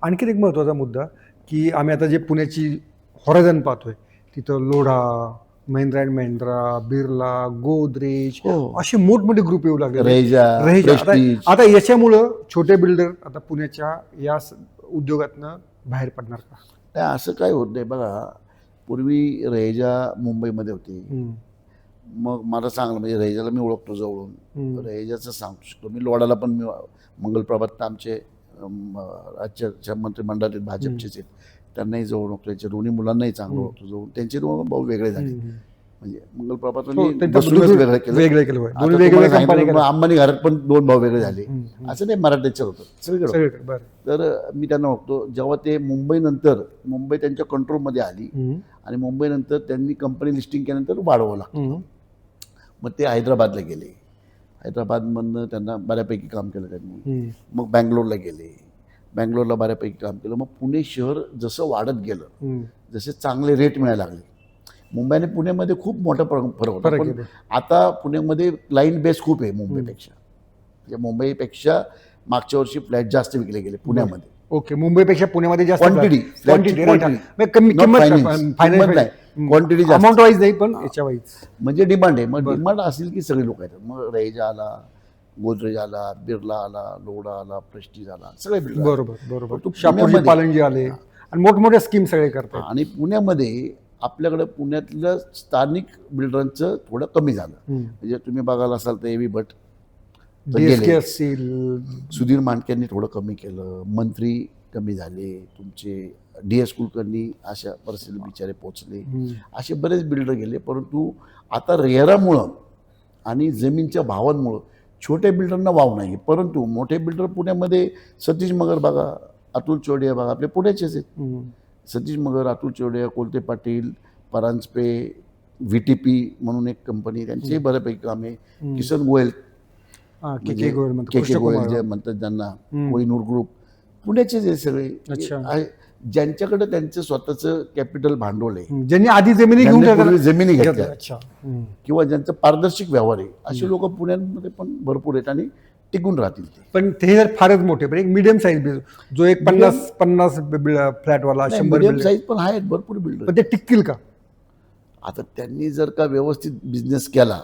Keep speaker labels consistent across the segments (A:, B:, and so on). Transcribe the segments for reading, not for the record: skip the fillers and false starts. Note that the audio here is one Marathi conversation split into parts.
A: आणखीन एक महत्त्वाचा मुद्दा की आम्ही आता जे पुण्याची हॉरायझन पाहतोय तिथं लोढा, महिंद्रा अँड महिंद्रा, बिर्ला, गोदरेज असे मोठमोठे ग्रुप येऊ लागले.
B: रेजा, प्रेस्टीज.
A: आता याच्यामुळं छोटे बिल्डर आता पुण्याच्या या उद्योगातनं बाहेर पडणार का?
B: नाही, असं काय होत नाही. बघा, पूर्वी रेजा मुंबईमध्ये होती. मग मला चांगलं म्हणजे रेजाला मी ओळखतो जवळून, रेजाचं सांगू शकतो मी. लोढाला पण मी मंगलप्रभात आमचे राज्याच्या मंत्रिमंडळातील भाजपचेच आहेत, त्यांनाही जवळ ओळखतो. त्यांच्या दोन्ही मुलांनाही चांगलं ओळखतो जवळ. त्यांचे दोन भाऊ वेगळे झाले, म्हणजे मंगलप्रभात बसूनच वेगळं केलं. अंबानी घरात पण दोन भाऊ वेगळे झाले. असं नाही, मराठीचं होतं सगळीकडे. तर मी त्यांना ओळखतो. जेव्हा ते मुंबई त्यांच्या कंट्रोलमध्ये आली आणि मुंबईनंतर त्यांनी कंपनी लिस्टिंग केल्यानंतर वाढवावं लागतं. मग ते हैदराबादला गेले. हैदराबादमधनं त्यांना बऱ्यापैकी काम केलं त्यांनी. मग बँगलोरला गेले. बँगलोरला बऱ्यापैकी काम केलं. मग पुणे शहर जसं वाढत गेलं, जसे चांगले रेट मिळायला लागले. मुंबई आणि पुण्यामध्ये खूप मोठा फरक होता. पण आता पुण्यामध्ये क्लायंट बेस खूप आहे मुंबईपेक्षा. म्हणजे मुंबईपेक्षा मागच्या वर्षी फ्लॅट जास्त विकले गेले पुण्यामध्ये.
A: ओके, मुंबईपेक्षा पुण्यामध्ये जास्त
B: क्वांटिटी
A: अमाऊंट वाईज नाही पण याच्या वाईज
B: म्हणजे डिमांड आहे. मग डिमांड असेल की सगळे लोक आहेत. मग रेजा आला, गोदरेज आला, बिर्ला आला, लोढा आला, प्रेस्टीज आला, सगळे बिल्डर.
A: बरोबर. शापूरजी पालनजी आले आणि मोठमोठ्या स्कीम सगळे करतात.
B: आणि पुण्यामध्ये आपल्याकडे पुण्यातलं स्थानिक बिल्डरांचं थोडं कमी झालं. म्हणजे तुम्ही बघायला असाल तर एव्ही भट
A: असतील,
B: सुधीर मांडक्यांनी थोडं कमी केलं, मंत्री कमी झाले, तुमचे DS कुलकर्णी अशा परिस्थितीत बिचारे पोचले. असे बरेच बिल्डर गेले. परंतु आता रेरामुळं आणि जमीनच्या भावांमुळं छोट्या बिल्डरना वाव नाही. परंतु मोठे बिल्डर पुण्यामध्ये सतीश मगर बघा, अतुल चौडिया बघा, आपले पुण्याचेच आहेत. सतीश मगर, अतुल चौडिया, कोलते पाटील, परांजपे, VTP म्हणून एक कंपनी, त्यांचे बऱ्यापैकी काम आहे. किसन गोयल,
A: के
B: गोयल जे म्हणतात ज्यांना, कोहिनूर ग्रुप, पुण्याचेच आहे सगळे. ज्यांच्याकडे त्यांचं स्वतःचं कॅपिटल भांडवल आहे,
A: ज्यांनी आधी जमिनी
B: घेतल्या किंवा ज्यांचं पारदर्शक व्यवहार आहे, असे लोक पुण्यामध्ये पण भरपूर आहेत आणि टिकून राहतील.
A: पण ते जर फारच मोठे, पण एक मिडियम साईज जो एक 50 फ्लॅटवाला, 100
B: मिडियम साईज पण आहेत भरपूर बिल्डर.
A: पण ते टिकतील का?
B: आता त्यांनी जर का व्यवस्थित बिझनेस केला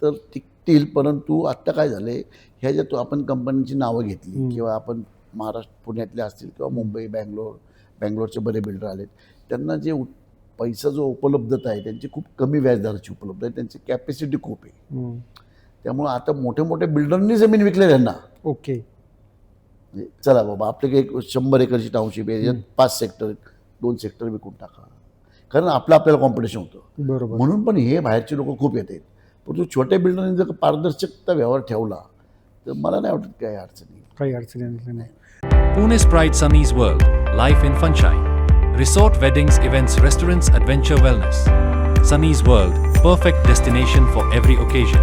B: तर टिकतील. परंतु आत्ता काय झालंय, ह्या ज्या आपण कंपन्यांची नावं घेतली किंवा आपण महाराष्ट्र पुण्यातले असतील किंवा मुंबई, बँगलोरचे बरे बिल्डर आलेत, त्यांना जे पैसा जो उपलब्धता आहे त्यांची खूप कमी व्याजदराची उपलब्ध आहे. त्यांची कॅपॅसिटी खूप आहे. त्यामुळे आता मोठ्या मोठ्या बिल्डरनी जमीन विकले त्यांना.
A: ओके,
B: चला बाबा, आपले एक 100 एकरची टाउनशिप आहे, 5 सेक्टर 2 सेक्टर विकून टाका. कारण आपल्याला कॉम्पिटिशन होतं.
A: बरोबर.
B: म्हणून पण हे बाहेरचे लोक खूप येतात. परंतु छोट्या बिल्डरने जर पारदर्शकता व्यवहार ठेवला तर मला नाही वाटत काही अडचणी
A: नाही.
C: Pune's Pride Sunny's World, life in Funshine. Resort, weddings, events, restaurants, adventure, wellness. Sunny's World, perfect destination for every occasion.